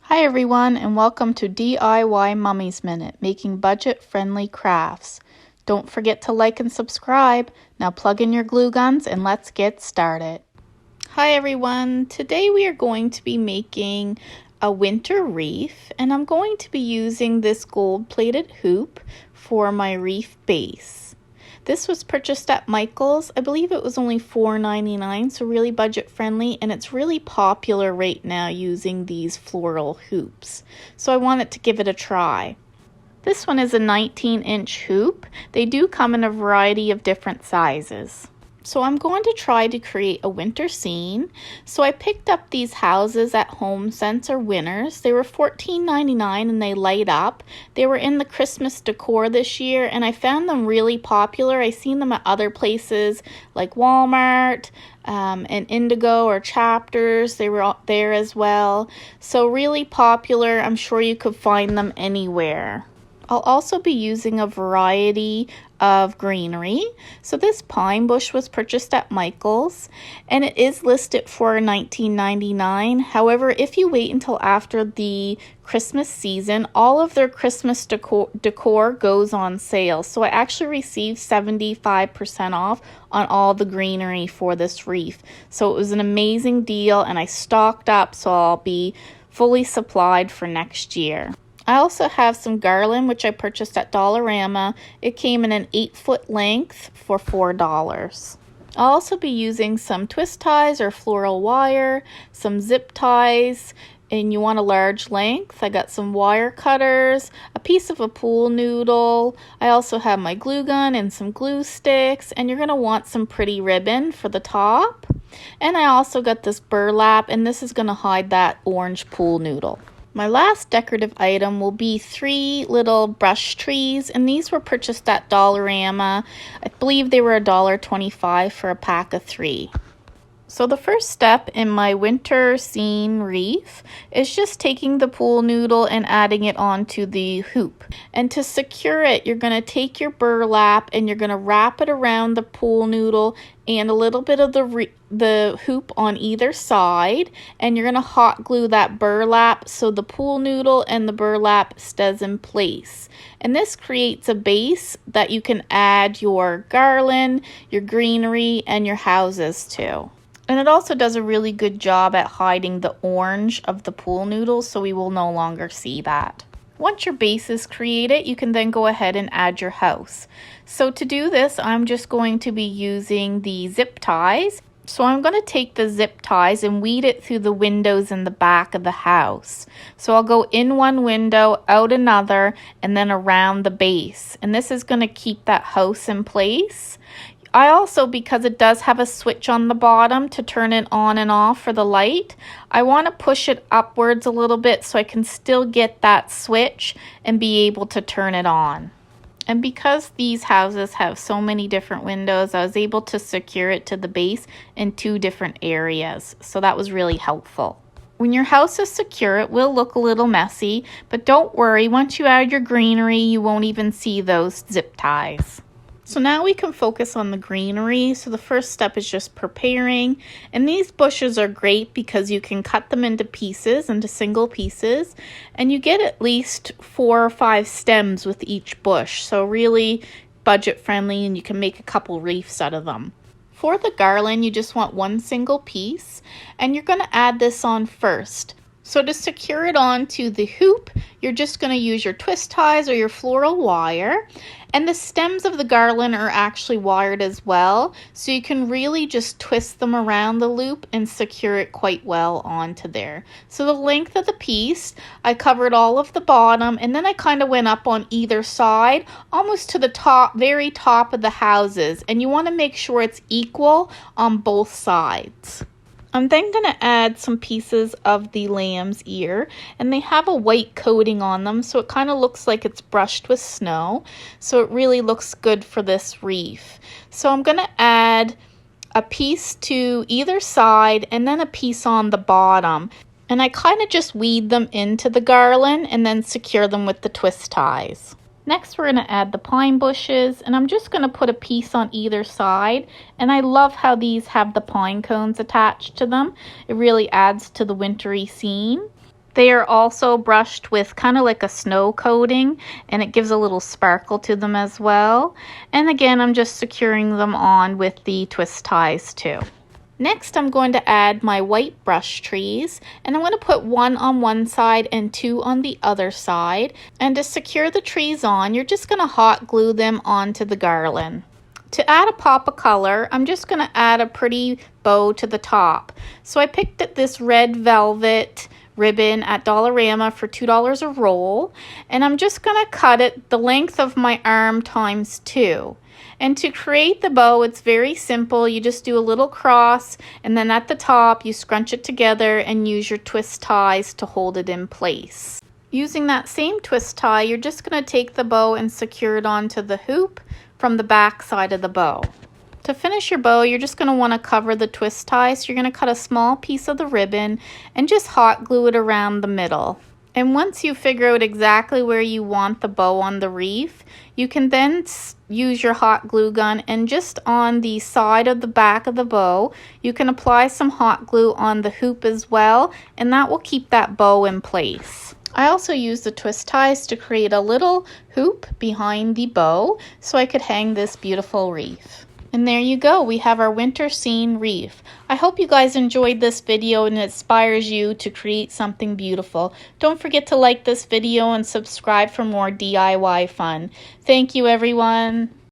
Hi everyone, and welcome to DIY Mummy's Minute, making budget-friendly crafts. Don't forget to like and subscribe. Now plug in your glue guns and let's get started. Hi everyone, today we are going to be making a winter wreath, and I'm going to be using this gold-plated hoop for my wreath base. This was purchased at Michael's. I believe it was only $4.99, so really budget friendly, and it's really popular right now using these floral hoops. So I wanted to give it a try. This one is a 19-inch hoop. They do come in a variety of different sizes. So I'm going to try to create a winter scene. So I picked up these houses at HomeSense or Winners. They were $14.99 and they light up. They were in the Christmas decor this year and I found them really popular. I seen them at other places like Walmart and Indigo or Chapters. They were there as well. So really popular. I'm sure you could find them anywhere. I'll also be using a variety of greenery. So this pine bush was purchased at Michael's and it is listed for $19.99. However, if you wait until after the Christmas season, all of their Christmas decor goes on sale. So I actually received 75% off on all the greenery for this wreath. So it was an amazing deal and I stocked up, so I'll be fully supplied for next year. I also have some Garland, which I purchased at Dollarama. It came in an 8-foot length for $4. I'll also be using some twist ties or floral wire, some zip ties, and you want a large length. I got some wire cutters, a piece of a pool noodle. I also have my glue gun and some glue sticks, and you're going to want some pretty ribbon for the top. And I also got this burlap, and this is going to hide that orange pool noodle. My last decorative item will be 3 little brush trees, and these were purchased at Dollarama. I believe they were $1.25 for a pack of 3. So the first step in my winter scene wreath is just taking the pool noodle and adding it onto the hoop. And to secure it, you're going to take your burlap and you're going to wrap it around the pool noodle and a little bit of the hoop on either side, and you're going to hot glue that burlap so the pool noodle and the burlap stays in place. And this creates a base that you can add your garland, your greenery, and your houses to. And it also does a really good job at hiding the orange of the pool noodles, so we will no longer see that. Once your base is created, you can then go ahead and add your house. So to do this, I'm just going to be using the zip ties. So I'm going to take the zip ties and weed it through the windows in the back of the house. So I'll go in one window, out another, and then around the base. And this is going to keep that house in place. I also, because it does have a switch on the bottom to turn it on and off for the light, I want to push it upwards a little bit so I can still get that switch and be able to turn it on. And because these houses have so many different windows, I was able to secure it to the base in 2 different areas. So that was really helpful. When your house is secure, it will look a little messy, but don't worry, once you add your greenery, you won't even see those zip ties. So now we can focus on the greenery. So the first step is just preparing. And these bushes are great because you can cut them into pieces, into single pieces. And you get at least 4 or 5 stems with each bush. So really budget friendly, and you can make a couple wreaths out of them. For the garland, you just want 1 single piece. And you're going to add this on first. So to secure it onto the hoop, you're just going to use your twist ties or your floral wire. And the stems of the garland are actually wired as well. So you can really just twist them around the loop and secure it quite well onto there. So the length of the piece, I covered all of the bottom, and then I kind of went up on either side, almost to the top, very top of the houses. And you want to make sure it's equal on both sides. I'm then going to add some pieces of the lamb's ear, and they have a white coating on them, so it kind of looks like it's brushed with snow, so it really looks good for this wreath. So I'm going to add a piece to either side and then a piece on the bottom, and I kind of just weed them into the garland and then secure them with the twist ties. Next, we're going to add the pine bushes, and I'm just going to put a piece on either side. And I love how these have the pine cones attached to them. It really adds to the wintry scene. They are also brushed with kind of like a snow coating, and it gives a little sparkle to them as well. And again, I'm just securing them on with the twist ties too. Next, I'm going to add my white brush trees, and I'm going to put one on one side and two on the other side. And to secure the trees on, you're just going to hot glue them onto the garland. To add a pop of color, I'm just going to add a pretty bow to the top. So I picked up this red velvet ribbon at Dollarama for $2 a roll, and I'm just going to cut it the length of my arm times 2. And to create the bow, it's very simple. You just do a little cross, and then at the top you scrunch it together and use your twist ties to hold it in place. Using that same twist tie, you're just going to take the bow and secure it onto the hoop from the back side of the bow. To finish your bow, you're just going to want to cover the twist tie, so you're going to cut a small piece of the ribbon and just hot glue it around the middle. And once you figure out exactly where you want the bow on the wreath, you can then use your hot glue gun, and just on the side of the back of the bow, you can apply some hot glue on the hoop as well, and that will keep that bow in place. I also used the twist ties to create a little hoop behind the bow so I could hang this beautiful wreath. And there you go, we have our winter scene wreath. I hope you guys enjoyed this video and it inspires you to create something beautiful. Don't forget to like this video and subscribe for more DIY fun. Thank you, everyone.